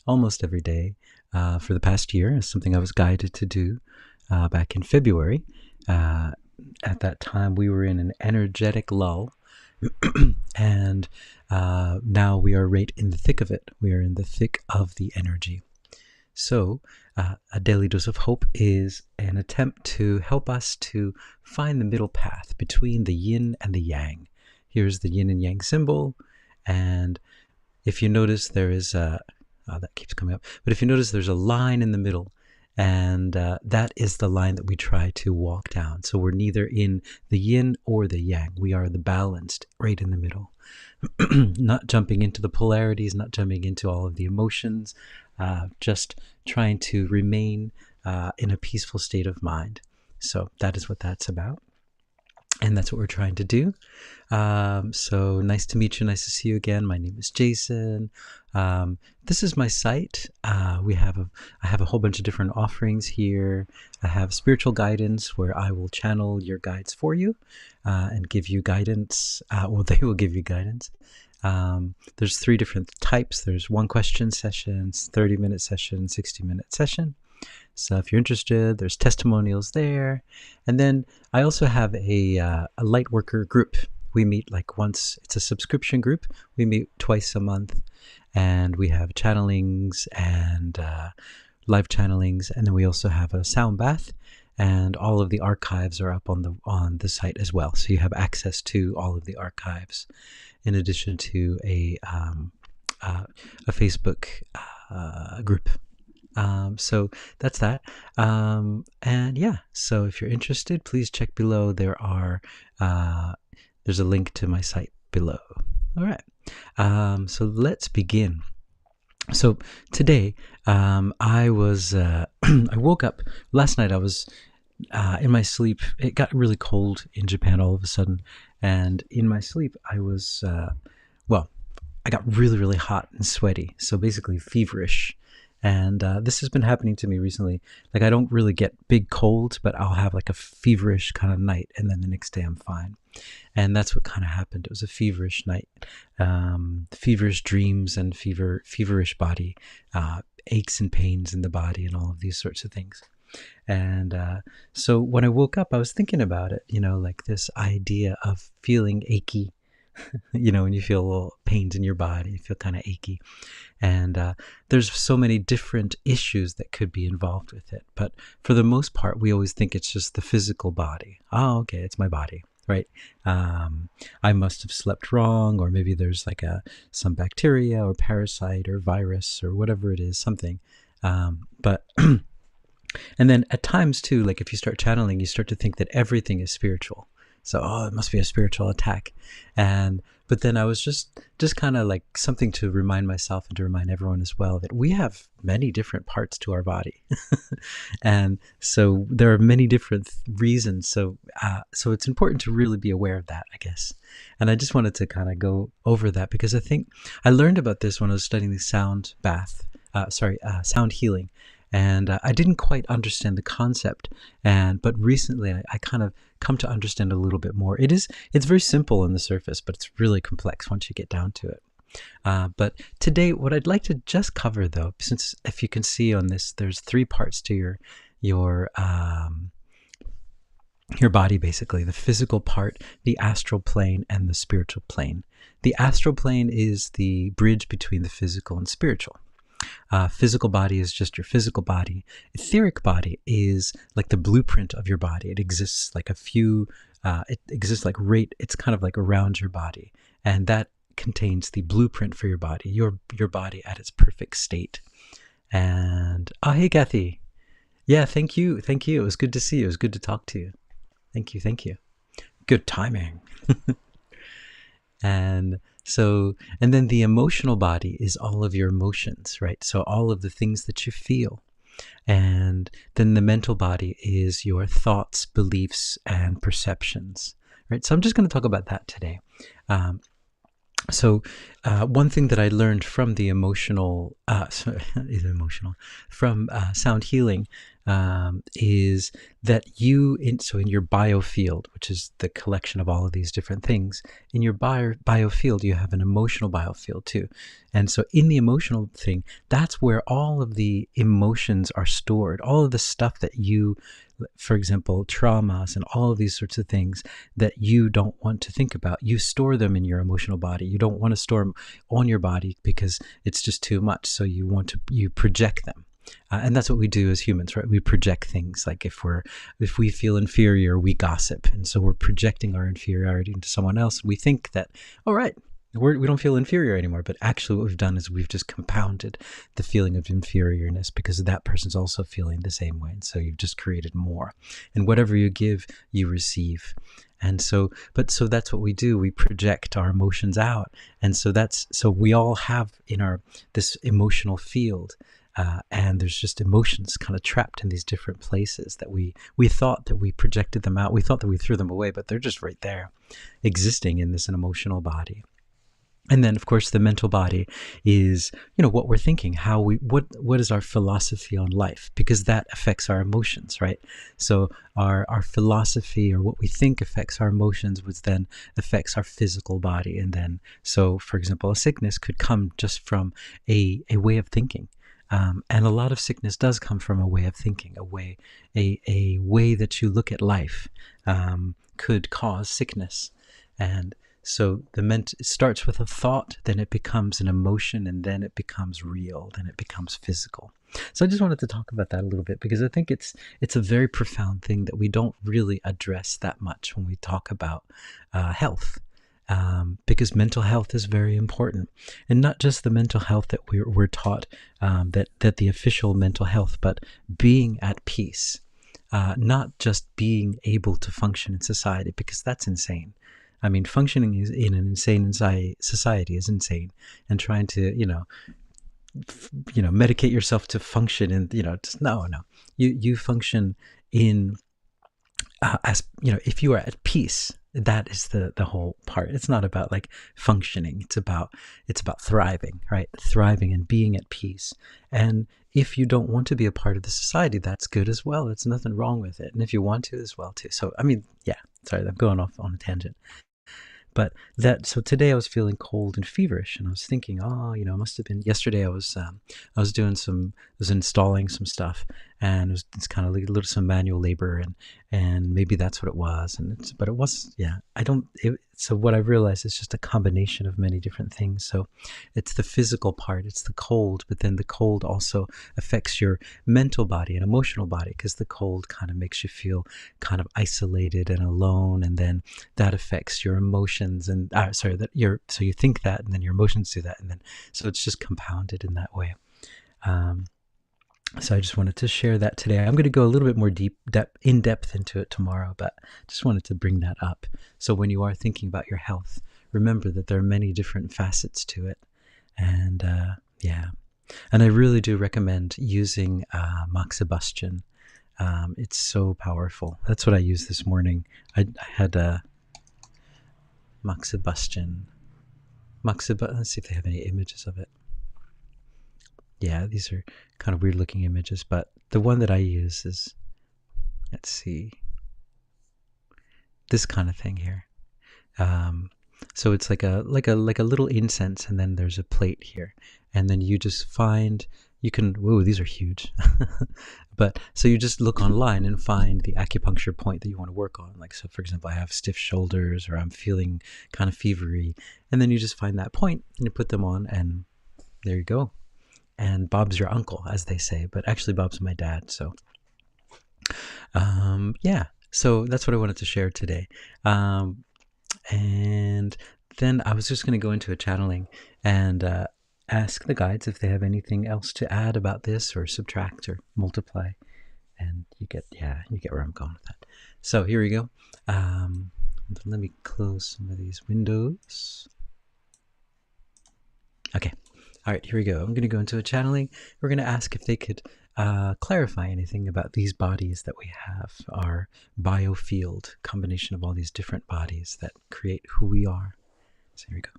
almost every day for the past year. It's something I was guided to do back in February. At that time, we were in an energetic lull, and now we are right in the thick of it. We are in the thick of the energy. So, a daily dose of hope is an attempt to help us to find the middle path between the yin and the yang. Here's the yin and yang symbol, and if you notice, there is a that keeps coming up. But if you notice, there's a line in the middle, and that is the line that we try to walk down. So we're neither in the yin or the yang. We are the balanced, right in the middle. Not jumping into the polarities, not jumping into all of the emotions, just trying to remain in a peaceful state of mind. So that is what that's about. And that's what we're trying to do. So nice to meet you. Nice to see you again. My name is Jason. This is my site. I have a whole bunch of different offerings here. I have spiritual guidance where I will channel your guides for you and give you guidance. Well, they will give you guidance. There's 3 different types. There's 1 question sessions, 30-minute session, 60-minute session. So if you're interested, there's testimonials there. And then I also have a light worker group. We meet like once. It's a subscription group. We meet twice a month, and we have channelings and live channelings. And then we also have a sound bath, and all of the archives are up on the site as well. So you have access to all of the archives, in addition to a Facebook group. So that's that. And yeah, so if you're interested, please check below. There's a link to my site below. All right. So let's begin. So today, I woke up last night. I was in my sleep. It got really cold in Japan all of a sudden. And in my sleep, I was, I got really, really hot and sweaty. So basically feverish. And this has been happening to me recently. Like, I don't really get big colds, but I'll have like a feverish kind of night, and then the next day I'm fine. And that's what kind of happened. It was a feverish night, feverish dreams and feverish body, aches and pains in the body and all of these sorts of things. And so when I woke up, I was thinking about it, like this idea of feeling achy. When you feel little pains in your body, you feel kind of achy. And there's so many different issues that could be involved with it. But for the most part, we always think it's just the physical body. Oh, okay, it's my body, right? I must have slept wrong, or maybe there's like some bacteria or parasite or virus or whatever it is, something. But and then at times too, like if you start channeling, you start to think that everything is spiritual. So, it must be a spiritual attack. But then I was just kind of like something to remind myself and to remind everyone as well that we have many different parts to our body. And so there are many different reasons. So it's important to really be aware of that, I guess. And I just wanted to kind of go over that because I think I learned about this when I was studying the sound healing. And I didn't quite understand the concept, but recently I kind of come to understand a little bit more. It's very simple on the surface, but it's really complex once you get down to it. But today, what I'd like to just cover, though, since if you can see on this, there's 3 parts to your body, basically: the physical part, the astral plane, and the spiritual plane. The astral plane is the bridge between the physical and spiritual. Physical body is just your physical body. Etheric body is like the blueprint of your body. It exists like it's kind of like around your body. And that contains the blueprint for your body, your body at its perfect state. And, hey, Kathy. Yeah, thank you. It was good to see you. It was good to talk to you. Thank you. Good timing. And then the emotional body is all of your emotions, right? So all of the things that you feel. And then the mental body is your thoughts, beliefs, and perceptions, right? So I'm just going to talk about that today. So one thing that I learned from the from sound healing is that in your biofield, which is the collection of all of these different things, in your biofield, you have an emotional biofield too. And so in the emotional thing, that's where all of the emotions are stored, all of the stuff that for example, traumas and all of these sorts of things that you don't want to think about. You store them in your emotional body. You don't want to store them on your body because it's just too much. So you project them. And that's what we do as humans, right? We project things. Like if we feel inferior, we gossip. And so we're projecting our inferiority into someone else. We think that, all right, we don't feel inferior anymore. But actually what we've done is we've just compounded the feeling of inferiorness because that person's also feeling the same way. And so you've just created more. And whatever you give, you receive. And so that's what we do. We project our emotions out. And so we all have this emotional field. And there's just emotions kind of trapped in these different places that we thought that we projected them out. We thought that we threw them away, but they're just right there existing in this emotional body. And then, of course, the mental body is, what we're thinking, what is our philosophy on life, because that affects our emotions, right? So our philosophy or what we think affects our emotions, which then affects our physical body. And then, so for example, a sickness could come just from a way of thinking. And a lot of sickness does come from a way of thinking, a way that you look at life could cause sickness. And so it starts with a thought, then it becomes an emotion, and then it becomes real, then it becomes physical. So I just wanted to talk about that a little bit because I think it's a very profound thing that we don't really address that much when we talk about health. Because mental health is very important, and not just the mental health that we're taught, that the official mental health, but being at peace, not just being able to function in society, because that's insane. I mean, functioning in an insane society is insane, and trying to, medicate yourself to function, and just no. You function in as if you are at peace. That is the whole part. It's not about like functioning. It's about thriving, right? Thriving and being at peace. And if you don't want to be a part of the society, that's good as well. There's nothing wrong with it. And if you want to as well too. So I mean, yeah. Sorry, I'm going off on a tangent. But so today I was feeling cold and feverish, and I was thinking, it must have been yesterday. I was installing some stuff, and it's kind of like some manual labor, and maybe that's what it was. But it was, yeah. So what I realized is just a combination of many different things. So it's the physical part, it's the cold, but then the cold also affects your mental body and emotional body, because the cold kind of makes you feel kind of isolated and alone, and then that affects your emotions. And so you think that, and then your emotions do that, and then so it's just compounded in that way. So I just wanted to share that today. I'm going to go a little bit more in depth into it tomorrow, but just wanted to bring that up. So when you are thinking about your health, remember that there are many different facets to it. And yeah, and I really do recommend using moxibustion. It's so powerful. That's what I used this morning. I had moxibustion. Let's see if they have any images of it. Yeah, these are kind of weird looking images, but the one that I use is, let's see, this kind of thing here. So it's like a little incense, and then there's a plate here, and then you just whoa, these are huge. But so you just look online and find the acupuncture point that you want to work on. Like, so for example, I have stiff shoulders, or I'm feeling kind of fevery, and then you just find that point and you put them on, and there you go. And Bob's your uncle, as they say, but actually Bob's my dad. So yeah, so that's what I wanted to share today. And then I was just going to go into a channeling and ask the guides if they have anything else to add about this, or subtract or multiply. And you get where I'm going with that. So here we go. Let me close some of these windows. Okay. All right, here we go. I'm going to go into a channeling. We're going to ask if they could clarify anything about these bodies that we have, our biofield, combination of all these different bodies that create who we are. So here we go.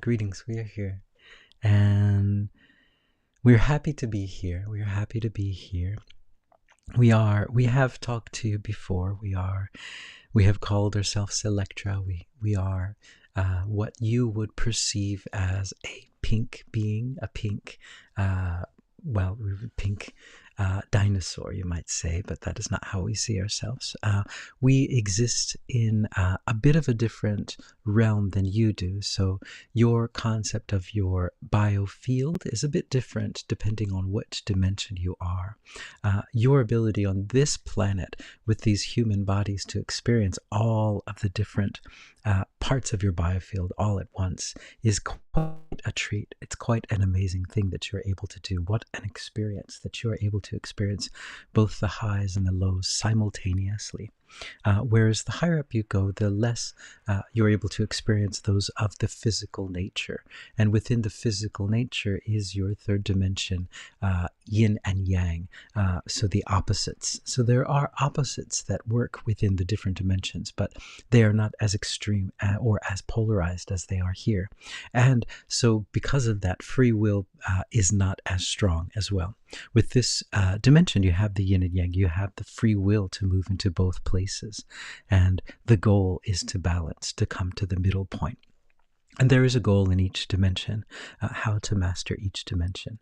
Greetings, we are here. And we're happy to be here. We are happy to be here. We have talked to you before. We have called ourselves Elektra. We are what you would perceive as a pink being, a pink, pink dinosaur, you might say, but that is not how we see ourselves. We exist in a bit of a different realm than you do. So your concept of your biofield is a bit different depending on which dimension you are. Your ability on this planet with these human bodies to experience all of the different parts of your biofield all at once is quite a treat. It's quite an amazing thing that you're able to do. What an experience that you are able to experience both the highs and the lows simultaneously. Whereas the higher up you go, the less you're able to experience those of the physical nature. And within the physical nature is your third dimension, yin and yang, so the opposites. So there are opposites that work within the different dimensions, but they are not as extreme or as polarized as they are here. And so because of that, free will is not as strong as well. With this dimension, you have the yin and yang, you have the free will to move into both places. And the goal is to balance, to come to the middle point. And there is a goal in each dimension, how to master each dimension.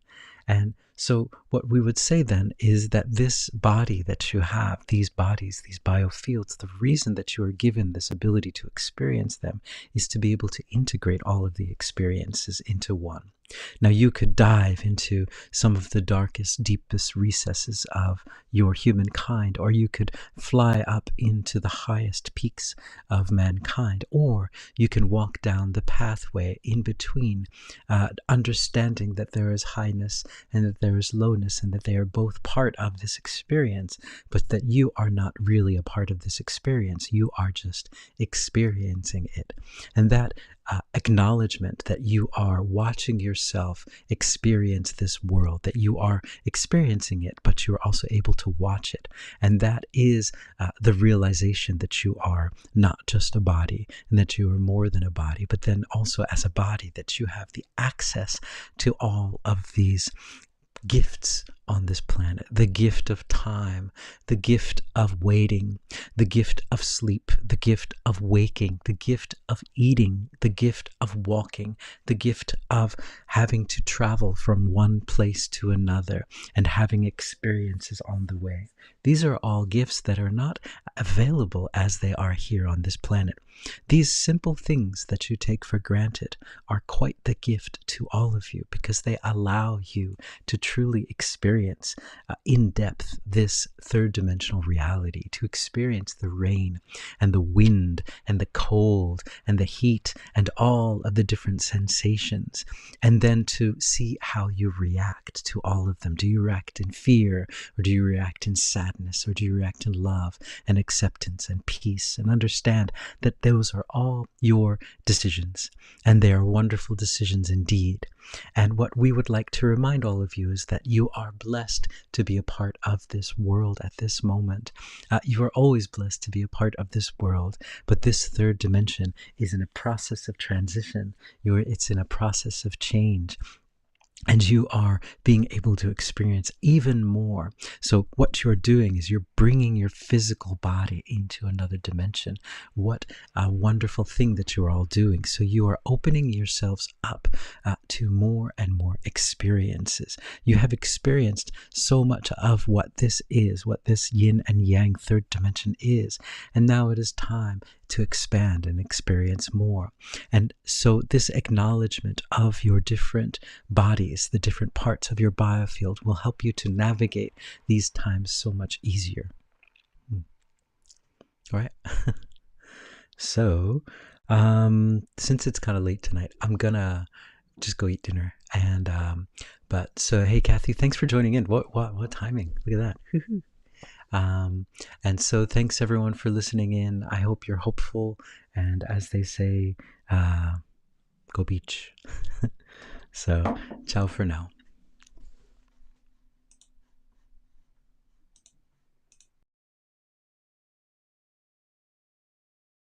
And so what we would say then is that this body that you have, these bodies, these biofields, the reason that you are given this ability to experience them is to be able to integrate all of the experiences into one. Now, you could dive into some of the darkest, deepest recesses of your humankind, or you could fly up into the highest peaks of mankind, or you can walk down the pathway in between, understanding that there is highness and that there is lowness, and that they are both part of this experience, but that you are not really a part of this experience. You are just experiencing it. And that acknowledgement that you are watching yourself experience this world, that you are experiencing it, but you're also able to watch it. And that is the realization that you are not just a body, and that you are more than a body, but then also as a body that you have the access to all of these gifts on this planet, the gift of time, the gift of waiting, the gift of sleep, the gift of waking, the gift of eating, the gift of walking, the gift of having to travel from one place to another and having experiences on the way. These are all gifts that are not available as they are here on this planet. These simple things that you take for granted are quite the gift to all of you, because they allow you to truly experience in depth this third dimensional reality, to experience the rain and the wind and the cold and the heat and all of the different sensations, and then to see how you react to all of them. Do you react in fear, or do you react in sadness, or do you react in love and acceptance and peace? And understand that those are all your decisions, and they are wonderful decisions indeed. And what we would like to remind all of you is that you are blessed to be a part of this world at this moment. You are always blessed to be a part of this world, but this third dimension is in a process of transition. It's in a process of change. And you are being able to experience even more. So what you're doing is you're bringing your physical body into another dimension. What a wonderful thing that you're all doing. So you are opening yourselves up to more and more experiences. You have experienced so much of what this is, what this yin and yang third dimension is. And now it is time to expand and experience more. And so this acknowledgement of your different bodies, the different parts of your biofield, will help you to navigate these times so much easier. All right. So, since it's kind of late tonight, I'm gonna just go eat dinner. And but so hey, Kathy, thanks for joining in. What timing? Look at that. And so thanks everyone for listening in. I hope you're hopeful, and as they say, go beach. So ciao for now.